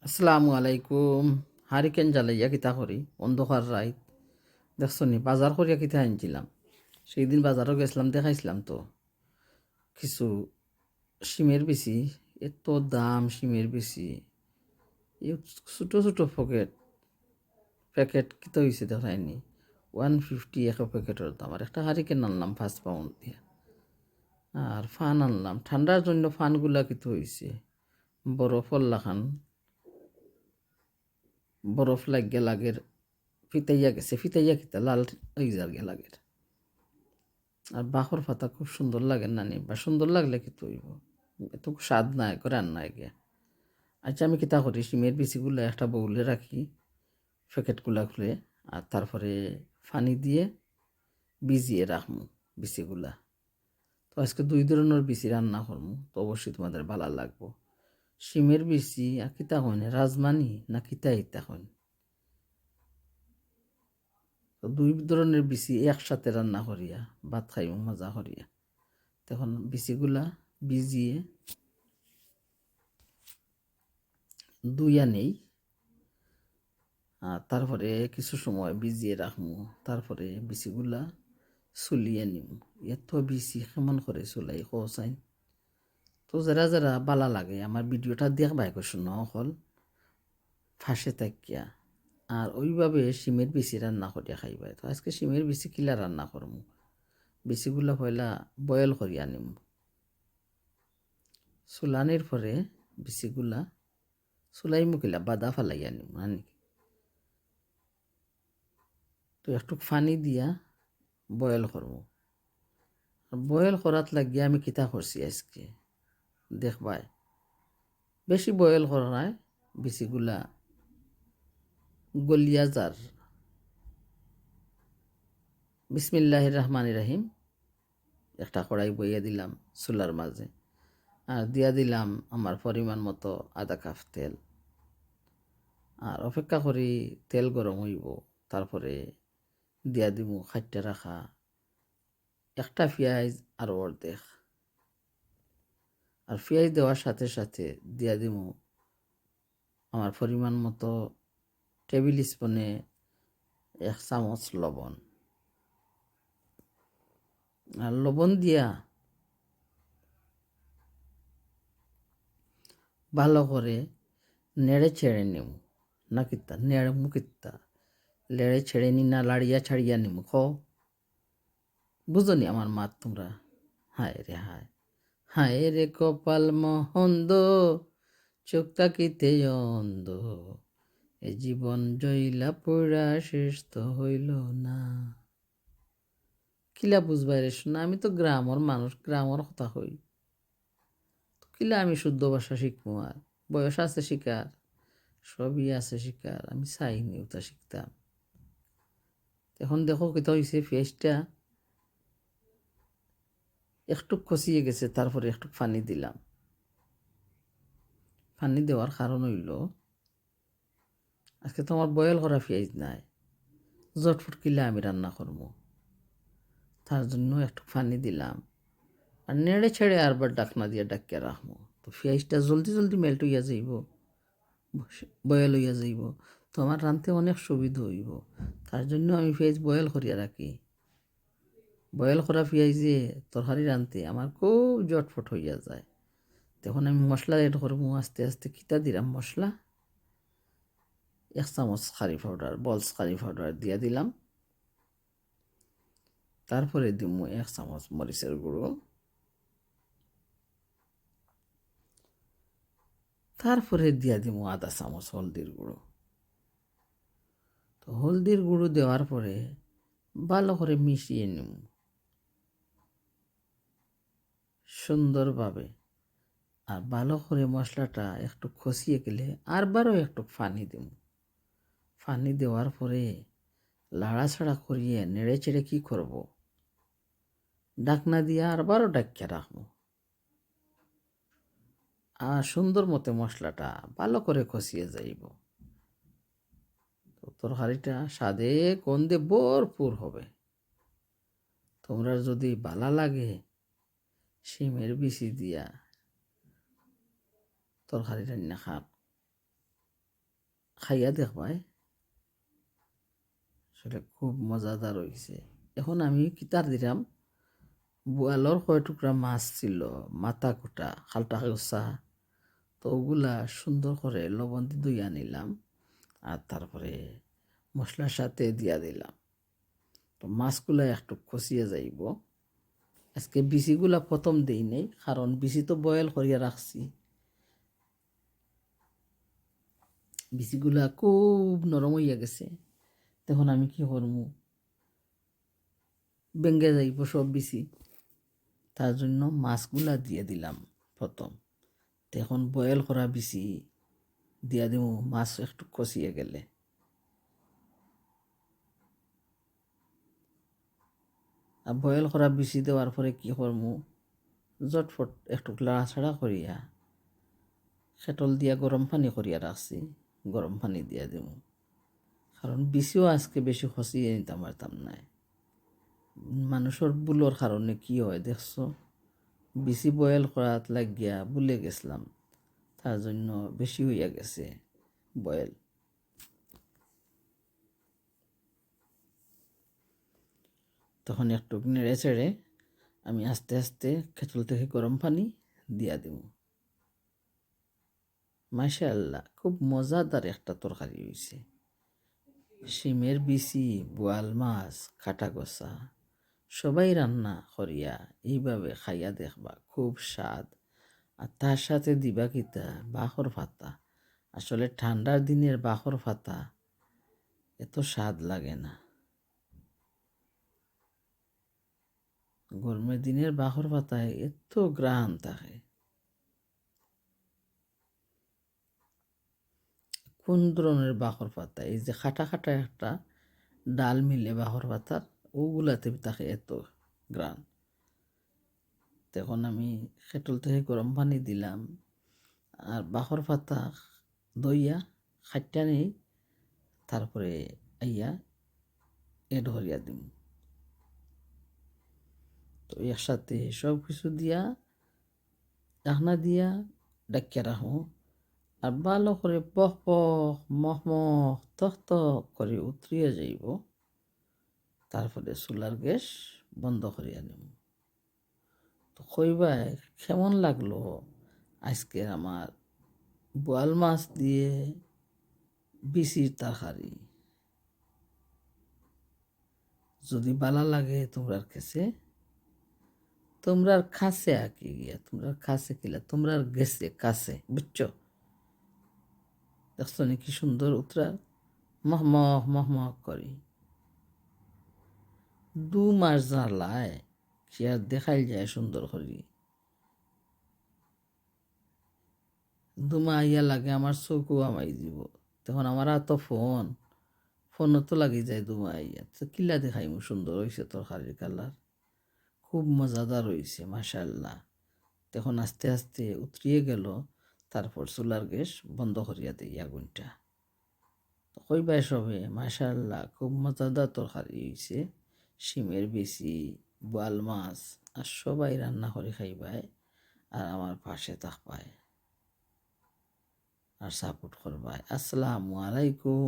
আসসালামু আলাইকুম। হারিকেন জ্বালাইয়া কিতা করি অন্ধকার রাইত দেখছো নি বাজার করিয়া কিতা আনছিলাম। সেই দিন বাজারও গেছিলাম, দেখাইছিলাম তো কিছু সিমের বেশি। এত দাম সিমের বেশি, এই ছোটো ছোটো প্যাকেট কিতা হয়েছে দেখায়নি। 150 এক প্যাকেটের দাম। আর একটা হারিকেন আনলাম 5 পাউন্ড দিয়ে। আর ফান আনলাম ঠান্ডার জন্য। ফানগুলা কিতা হয়েছে বরফর লাখান, বরফ লাগিয়া লাগের ফিতাইয়া গেছে। ফিতাইয়া কিতা লাল হয়ে যার গে লাগের। আর বাঁহর পাতা খুব সুন্দর লাগে নানি, বা সুন্দর লাগলে কি তৈব এত স্বাদ নাই করে রান্নায় গিয়া। আচ্ছা আমি কিতা করি সিমের বিচিগুলো একটা বউলে রাখি, প্যাকেটগুলা খুলে, আর তারপরে পানি দিয়ে ভিজিয়ে রাখমু বিচিগুলা। তো আজকে 2 ধরনের বিচি রান্না করমু, তো অবশ্যই তোমাদের ভালো লাগবো। সিমের বিচি আর কিতা হয় না রাজমানি না কিতা ইতা হয়, তো 2 ধরনের বিচি একসাথে রান্না করিয়া ভাত খাইমু মজা করিয়া। তখন বিচিগুলা ভিজিয়ে ধুইয়া নেই, আর তারপরে কিছু সময় ভিজিয়ে রাখমু। তারপরে বিচিগুলা চুলিয়ে নিম। এত বিচি কেমন করে চুলাই কৌচাইন। তো যারা যারা বালা লাগে আমার ভিডিওটা দেখবাই করছো ন অকল ফাঁসে থাকিয়া, আর ওইভাবে সিমের বিচি রান্না করিয়া খাইবাই। তো আজকে সিমের বিচি কিলা রান্না করমু। বিচিগুলা পয়লা বয়েল করিয়া নিম। চুলানির পরে বিচিগুলা চুলাই মুখিলা বাদা ফালাইয়া নিম আনি। তো একটু পানি দিয়া বয়েল করবো। বয়েল করাত লাগিয়ে আমি কিতা করছি আজকে দেখবাই। বেশি বয়েল করা নাই, বিচিগুলা গলিয়া যার। বিসমিল্লাহির রহমানির রহিম। একটা কড়াই বইয়া দিলাম চুলার মাঝে, আর দিয়া দিলাম আমার পরিমাণ মতো আধা কাপ তেল। আর অপেক্ষা করি তেল গরম হইব। তারপরে দিয়া দিব খাইটে রাখা একটা পেঁয়াজ আর অর্ধেক। আর পেঁয়াজ দেওয়ার সাথে সাথে দিয়া দিব আমার পরিমাণ মতো টেবিল স্পুনে 1 চামচ লবণ। আর লবণ দিয়া ভালো করে নেড়ে ছেড়ে নিম। না কিতা নেড়ে মুকিতা লেড়ে ছেড়ে নি না লাড়িয়া ছাড়িয়া নিম খ বুঝো নি আমার মাত তোমরা। হায় রে হায়, হায় রে কপাল মহন্দ, চোখ তাকিতে অন্ধ, এ জীবন জইলা পুরা শেষ তো হইল না। কিলা বুঝবাই রে শোনা, আমি তো গ্রামর মানুষ, গ্রামর কথা হই। কিলা আমি শুদ্ধ ভাষা শিখবো। আর বয়স আছে শিকার, সবই আছে শিকার, আমি চাইনি ওটা শিখতাম। এখন দেখো কোথা হয়েছে পেঁয়াজটা একটু কষিয়ে গেছে। তারপরে একটু পানি দিলাম। পানি দেওয়ার কারণ হইল আজকে তো আমার বয়েল করা পেঁয়াজ নাই, জটফট কিলা আমি রান্না করবো। তার জন্য একটু পানি দিলাম, আর নেড়ে ছেড়ে আরবার ডাকনা দিয়ে ডাকিয়ে রাখবো। তো পেঁয়াজটা জলদি জলদি মেল্ট হইয়া যাইব, বয়েল হইয়া যাইব। তো আমার রাঁধতে অনেক সুবিধা হইব। তার জন্য আমি পেঁয়াজ বয়েল করিয়া রাখি। বয়েল করা পেঁয়াজে তরকারি রাঁধতে আমার খুব জটফট হইয়া যায়। তখন আমি মশলা এড করবো আস্তে আস্তে। কিতা দিলাম মশলা, 1 চামচ কারি পাউডার, বলস কারি পাউডার দিয়া দিলাম। তারপরে দিব 1 চামচ মরিচের গুঁড়ো। তারপরে দিয়া দিব আধা চামচ হলদির গুঁড়ো। তো হলদির গুঁড়ো দেওয়ার পরে ভালো করে মিশিয়ে নিব সুন্দরভাবে। আর ভালো করে মশলাটা একটু কষিয়ে গেলে আরবারও একটু পানি দেব। পানি দেওয়ার পরে লাড়াছাড়া করিয়ে নেড়ে চেড়ে কী করব, ডাকনা দিয়ে আরবারও ডাকিয়ে রাখবো। আর সুন্দর মতো মশলাটা ভালো করে কষিয়ে যাইব। তো তরকারিটা স্বাদে গন্ধে ভরপুর হবে। তোমরা যদি ভালো লাগে শিমের বিচি দিয়া তরকারি রান্না খাও, খাইয়া দেখবাই, আসলে খুব মজাদার হয়েছে। এখন আমি কিতার দিলাম, বোয়ালর কয় টুকরা মাছ ছিল, মাথা কুটা খালটা গোসা, তো ওগুলা সুন্দর করে লবণ দিয়ে ধুইয়া নিলাম, আর তারপরে মশলার সাথে দিয়া দিলাম। তো মাছগুলা একটু কষিয়ে যাইব। আজকে বিচিগুলা প্রথম দেই নেই, কারণ বিচি তো বয়েল করিয়া রাখছি। বিচিগুলা খুব নরম হইয়া গেছে, তখন আমি কি করবো, বেঙ্গে যাইব সব বিচি। তার জন্য মাছগুলা দিয়ে দিলাম প্রথম। এখন বয়েল করা বিচি দিয়া দিব, মাছ একটু কষিয়ে গেলে। আর বয়েল করা বিচি দেওয়ার পরে কি করবো, জটফট একটু লাড়াছাড়া করিয়া খেটল দিয়া গরম পানি করিয়া রাখছি, গরম পানি দিয়া দিব। কারণ বিচিও আজকে বেশি খসিয়ে নিতাম পারতাম না। মানুষের বুলোর কারণে কি হয় দেখছো, বিচি বয়েল করাত লাগিয়া বুলে গেছিলাম, তার জন্য বেশি হইয়া গেছে বয়েল। তখন একটু নেড়ে চেড়ে আমি আস্তে আস্তে খেটল থেকে গরম পানি দিয়া দিব। মাশাআল্লাহ, খুব মজাদার একটা তরকারি হয়েছে। শিমের বিচি, বোয়াল মাছ, কাটা গোসা, সবাই রান্না করিয়া এইভাবে খাইয়া দেখবা, খুব স্বাদ। আর তার সাথে দিবা কিতা, বাখর পাতা। আসলে ঠান্ডার দিনের বাখর পাতা এত স্বাদ লাগে না, গরমের দিনের বাখর পাতায় এত গ্রান থাকে। কোন ধরনের বাখর পাতা, এই যে খাটা খাটা একটা ডাল মিলে বাখর পাতার, ওগুলাতে থাকে এত গ্রান। তখন আমি খেটল থেকে গরম পানি দিলাম, আর বাখর পাতা দইয়া খাইটা নেই, তারপরে আইয়া এড হরিয়া দিম। তো একসাথে সব কিছু দিয়া ঢাকনা দিয়া ডাকিয়া রাখো, আর ভালো করে পখ পখ মখ মখ তখ তখ করে উতরিয়ে যাইব। তারপরে চুলার গ্যাস বন্ধ করিয়া নিব। তো কইবাই কেমন লাগলো আজকের আমার বোয়াল মাছ দিয়ে বিচির তরকারি। যদি ভালো লাগে তোমরার কাছে, তোমরার কাছে আঁকি গিয়া, তোমরার কাছে কিলা, তোমরার গেছে কাছে, বুঝছো? দেখছো কি সুন্দর উতরা মহমহ মহমহ করি। 2 মাস জ্বালায় সে আর দেখাই যায় সুন্দর করি। দুমা ইয়া লাগে আমার চোখও আমাই দিব। তখন আমার তো ফোনও তো লাগি যায় দুমা ইয়া, তো কিলা দেখাইমু সুন্দর হয়েছে তরকারির কালার, খুব মজাদার হয়েছে মাশাআল্লাহ। তখন আস্তে আস্তে উতরিয়ে গেল, তারপর চুলার গ্যাস বন্ধ করিয়া দিই আগুনটা। তো কইবাই সবে মাশাআল্লাহ, খুব মজাদার তরকারি হয়েছে। শিমের বিচি, বোয়াল মাছ, আর সবাই রান্না করে খাইবাই, আর আমার পাশে থাকবাই, আর সাপোর্ট করবাই। আসসালামু আলাইকুম।